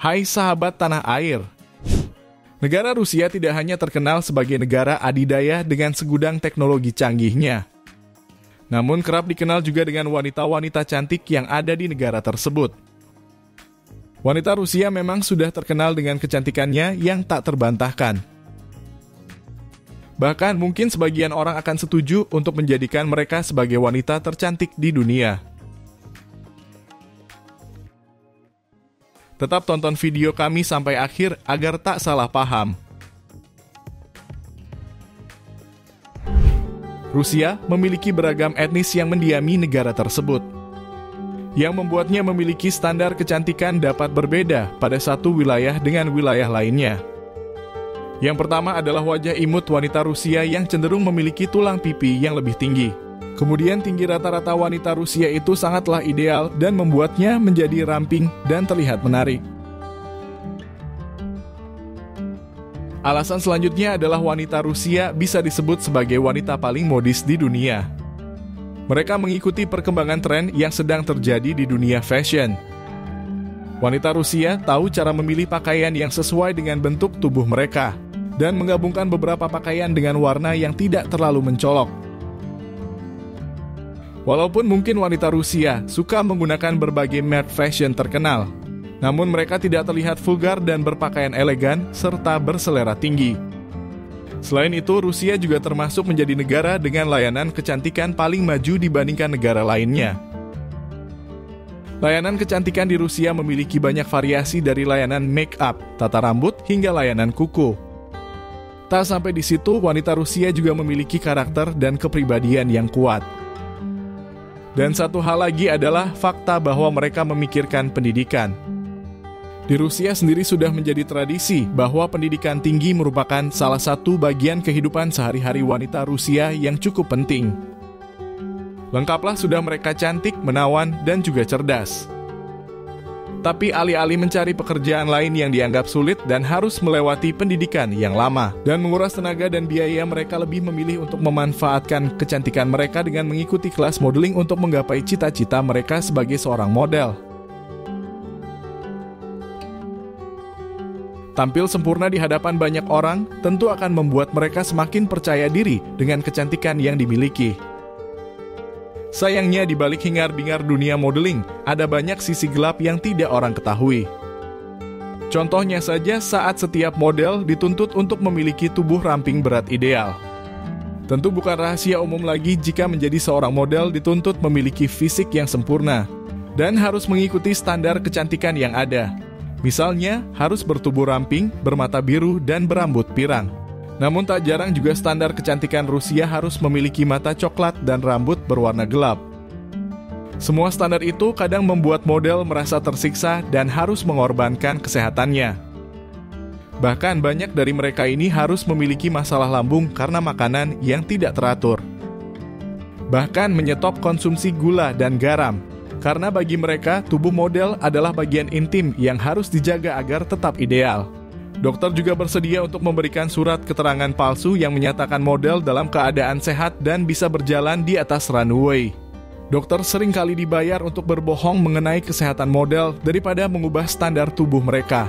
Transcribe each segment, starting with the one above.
Hai sahabat tanah air. Negara Rusia tidak hanya terkenal sebagai negara adidaya dengan segudang teknologi canggihnya, namun kerap dikenal juga dengan wanita-wanita cantik yang ada di negara tersebut. Wanita Rusia memang sudah terkenal dengan kecantikannya yang tak terbantahkan. Bahkan mungkin sebagian orang akan setuju untuk menjadikan mereka sebagai wanita tercantik di dunia. Tetap tonton video kami sampai akhir agar tak salah paham. Rusia memiliki beragam etnis yang mendiami negara tersebut, yang membuatnya memiliki standar kecantikan dapat berbeda pada satu wilayah dengan wilayah lainnya. Yang pertama adalah wajah imut wanita Rusia yang cenderung memiliki tulang pipi yang lebih tinggi. Kemudian tinggi rata-rata wanita Rusia itu sangatlah ideal dan membuatnya menjadi ramping dan terlihat menarik. Alasan selanjutnya adalah wanita Rusia bisa disebut sebagai wanita paling modis di dunia. Mereka mengikuti perkembangan tren yang sedang terjadi di dunia fashion. Wanita Rusia tahu cara memilih pakaian yang sesuai dengan bentuk tubuh mereka dan menggabungkan beberapa pakaian dengan warna yang tidak terlalu mencolok. Walaupun mungkin wanita Rusia suka menggunakan berbagai merek fashion terkenal, namun mereka tidak terlihat vulgar dan berpakaian elegan serta berselera tinggi. Selain itu, Rusia juga termasuk menjadi negara dengan layanan kecantikan paling maju dibandingkan negara lainnya. Layanan kecantikan di Rusia memiliki banyak variasi dari layanan make up, tata rambut, hingga layanan kuku. Tak sampai di situ, wanita Rusia juga memiliki karakter dan kepribadian yang kuat. Dan satu hal lagi adalah fakta bahwa mereka memikirkan pendidikan. Di Rusia sendiri sudah menjadi tradisi bahwa pendidikan tinggi merupakan salah satu bagian kehidupan sehari-hari wanita Rusia yang cukup penting. Lengkaplah sudah mereka cantik, menawan, dan juga cerdas. Tapi alih-alih mencari pekerjaan lain yang dianggap sulit dan harus melewati pendidikan yang lama dan menguras tenaga dan biaya, mereka lebih memilih untuk memanfaatkan kecantikan mereka dengan mengikuti kelas modeling untuk menggapai cita-cita mereka sebagai seorang model. Tampil sempurna di hadapan banyak orang tentu akan membuat mereka semakin percaya diri dengan kecantikan yang dimiliki. Sayangnya di balik hingar-bingar dunia modeling, ada banyak sisi gelap yang tidak orang ketahui. Contohnya saja saat setiap model dituntut untuk memiliki tubuh ramping berat ideal. Tentu bukan rahasia umum lagi jika menjadi seorang model dituntut memiliki fisik yang sempurna dan harus mengikuti standar kecantikan yang ada. Misalnya, harus bertubuh ramping, bermata biru, dan berambut pirang. Namun tak jarang juga standar kecantikan Rusia harus memiliki mata coklat dan rambut berwarna gelap. Semua standar itu kadang membuat model merasa tersiksa dan harus mengorbankan kesehatannya. Bahkan banyak dari mereka ini harus memiliki masalah lambung karena makanan yang tidak teratur. Bahkan menyetop konsumsi gula dan garam, karena bagi mereka tubuh model adalah bagian intim yang harus dijaga agar tetap ideal. Dokter juga bersedia untuk memberikan surat keterangan palsu yang menyatakan model dalam keadaan sehat dan bisa berjalan di atas runway. Dokter sering kali dibayar untuk berbohong mengenai kesehatan model daripada mengubah standar tubuh mereka.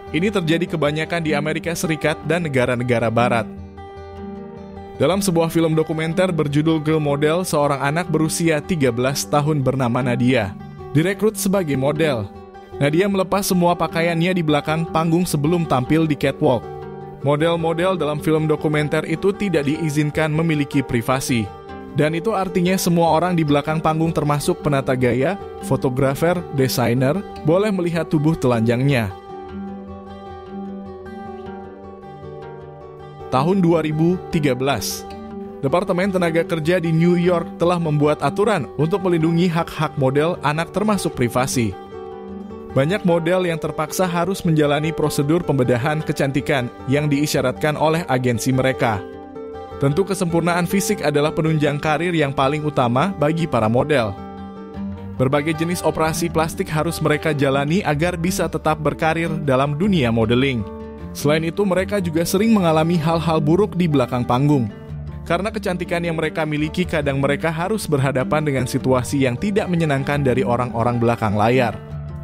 Ini terjadi kebanyakan di Amerika Serikat dan negara-negara barat. Dalam sebuah film dokumenter berjudul Girl Model, seorang anak berusia 13 tahun bernama Nadia direkrut sebagai model. Nadia melepas semua pakaiannya di belakang panggung sebelum tampil di catwalk. Model-model dalam film dokumenter itu tidak diizinkan memiliki privasi. Dan itu artinya semua orang di belakang panggung termasuk penata gaya, fotografer, desainer, boleh melihat tubuh telanjangnya. Tahun 2013, Departemen Tenaga Kerja di New York telah membuat aturan untuk melindungi hak-hak model anak termasuk privasi. Banyak model yang terpaksa harus menjalani prosedur pembedahan kecantikan yang diisyaratkan oleh agensi mereka. Tentu kesempurnaan fisik adalah penunjang karir yang paling utama bagi para model. Berbagai jenis operasi plastik harus mereka jalani agar bisa tetap berkarir dalam dunia modeling. Selain itu, mereka juga sering mengalami hal-hal buruk di belakang panggung. Karena kecantikan yang mereka miliki, kadang mereka harus berhadapan dengan situasi yang tidak menyenangkan dari orang-orang belakang layar.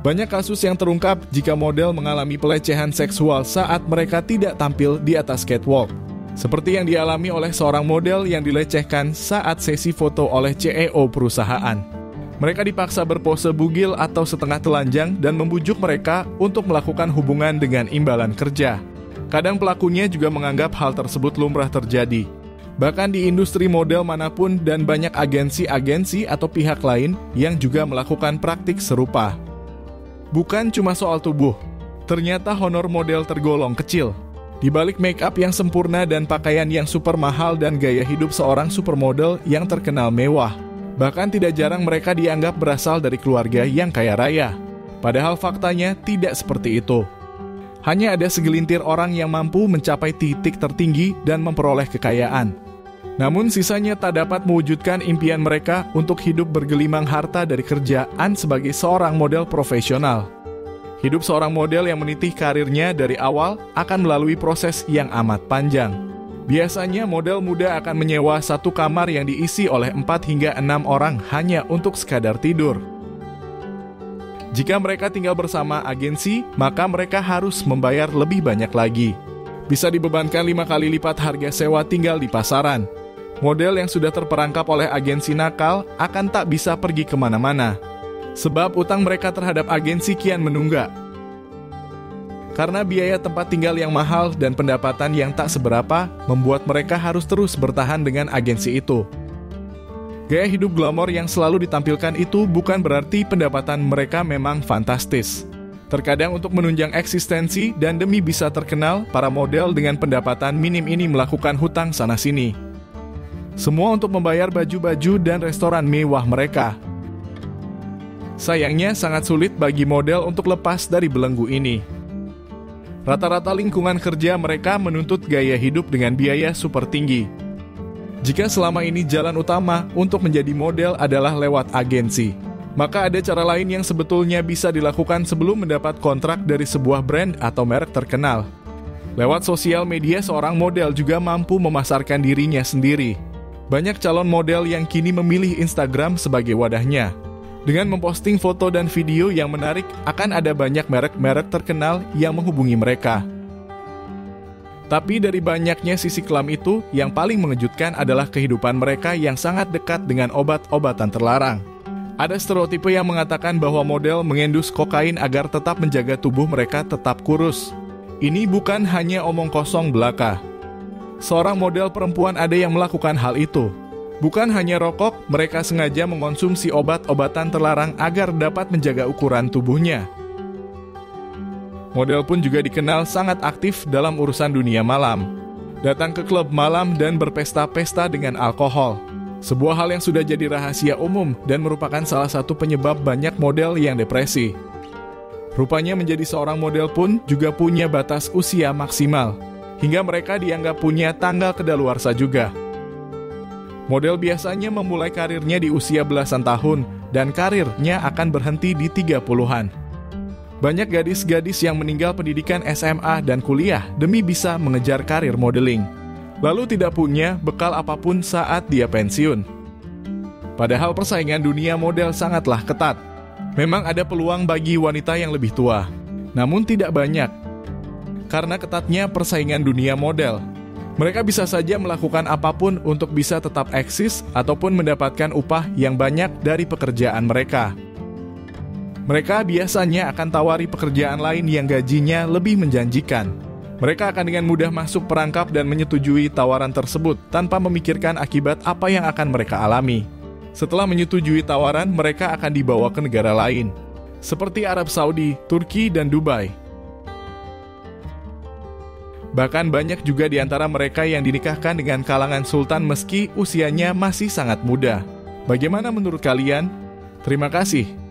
Banyak kasus yang terungkap jika model mengalami pelecehan seksual saat mereka tidak tampil di atas catwalk. Seperti yang dialami oleh seorang model yang dilecehkan saat sesi foto oleh CEO perusahaan. Mereka dipaksa berpose bugil atau setengah telanjang dan membujuk mereka untuk melakukan hubungan dengan imbalan kerja. Kadang pelakunya juga menganggap hal tersebut lumrah terjadi. Bahkan di industri model manapun dan banyak agensi-agensi atau pihak lain yang juga melakukan praktik serupa. Bukan cuma soal tubuh, ternyata honor model tergolong kecil. Di balik make up yang sempurna dan pakaian yang super mahal dan gaya hidup seorang supermodel yang terkenal mewah, bahkan tidak jarang mereka dianggap berasal dari keluarga yang kaya raya. Padahal faktanya tidak seperti itu. Hanya ada segelintir orang yang mampu mencapai titik tertinggi dan memperoleh kekayaan. Namun sisanya tak dapat mewujudkan impian mereka untuk hidup bergelimang harta dari kerjaan sebagai seorang model profesional. Hidup seorang model yang meniti karirnya dari awal akan melalui proses yang amat panjang. Biasanya model muda akan menyewa satu kamar yang diisi oleh 4 hingga 6 orang hanya untuk sekadar tidur. Jika mereka tinggal bersama agensi, maka mereka harus membayar lebih banyak lagi. Bisa dibebankan 5 kali lipat harga sewa tinggal di pasaran. Model yang sudah terperangkap oleh agensi nakal akan tak bisa pergi kemana-mana. Sebab utang mereka terhadap agensi kian menunggak. Karena biaya tempat tinggal yang mahal dan pendapatan yang tak seberapa, membuat mereka harus terus bertahan dengan agensi itu. Gaya hidup glamor yang selalu ditampilkan itu bukan berarti pendapatan mereka memang fantastis. Terkadang untuk menunjang eksistensi dan demi bisa terkenal, para model dengan pendapatan minim ini melakukan hutang sana-sini. Semua untuk membayar baju-baju dan restoran mewah mereka. Sayangnya sangat sulit bagi model untuk lepas dari belenggu ini. Rata-rata lingkungan kerja mereka menuntut gaya hidup dengan biaya super tinggi. Jika selama ini jalan utama untuk menjadi model adalah lewat agensi, maka ada cara lain yang sebetulnya bisa dilakukan sebelum mendapat kontrak dari sebuah brand atau merek terkenal. Lewat sosial media seorang model juga mampu memasarkan dirinya sendiri. Banyak calon model yang kini memilih Instagram sebagai wadahnya. Dengan memposting foto dan video yang menarik, akan ada banyak merek-merek terkenal yang menghubungi mereka. Tapi dari banyaknya sisi kelam itu, yang paling mengejutkan adalah kehidupan mereka yang sangat dekat dengan obat-obatan terlarang. Ada stereotipe yang mengatakan bahwa model mengendus kokain agar tetap menjaga tubuh mereka tetap kurus. Ini bukan hanya omong kosong belaka. Seorang model perempuan ada yang melakukan hal itu. Bukan hanya rokok, mereka sengaja mengonsumsi obat-obatan terlarang agar dapat menjaga ukuran tubuhnya. Model pun juga dikenal sangat aktif dalam urusan dunia malam. Datang ke klub malam dan berpesta-pesta dengan alkohol. Sebuah hal yang sudah jadi rahasia umum dan merupakan salah satu penyebab banyak model yang depresi. Rupanya menjadi seorang model pun juga punya batas usia maksimal. Hingga mereka dianggap punya tanggal kedaluarsa juga. Model biasanya memulai karirnya di usia belasan tahun dan karirnya akan berhenti di 30-an. Banyak gadis-gadis yang meninggal pendidikan SMA dan kuliah demi bisa mengejar karir modeling. Lalu tidak punya bekal apapun saat dia pensiun. Padahal persaingan dunia model sangatlah ketat. Memang ada peluang bagi wanita yang lebih tua, namun tidak banyak. Karena ketatnya persaingan dunia model, mereka bisa saja melakukan apapun untuk bisa tetap eksis ataupun mendapatkan upah yang banyak dari pekerjaan mereka. Mereka biasanya akan tawari pekerjaan lain yang gajinya lebih menjanjikan. Mereka akan dengan mudah masuk perangkap dan menyetujui tawaran tersebut tanpa memikirkan akibat apa yang akan mereka alami. Setelah menyetujui tawaran, mereka akan dibawa ke negara lain, seperti Arab Saudi, Turki, dan Dubai. Bahkan banyak juga di antara mereka yang dinikahkan dengan kalangan sultan meski usianya masih sangat muda. Bagaimana menurut kalian? Terima kasih.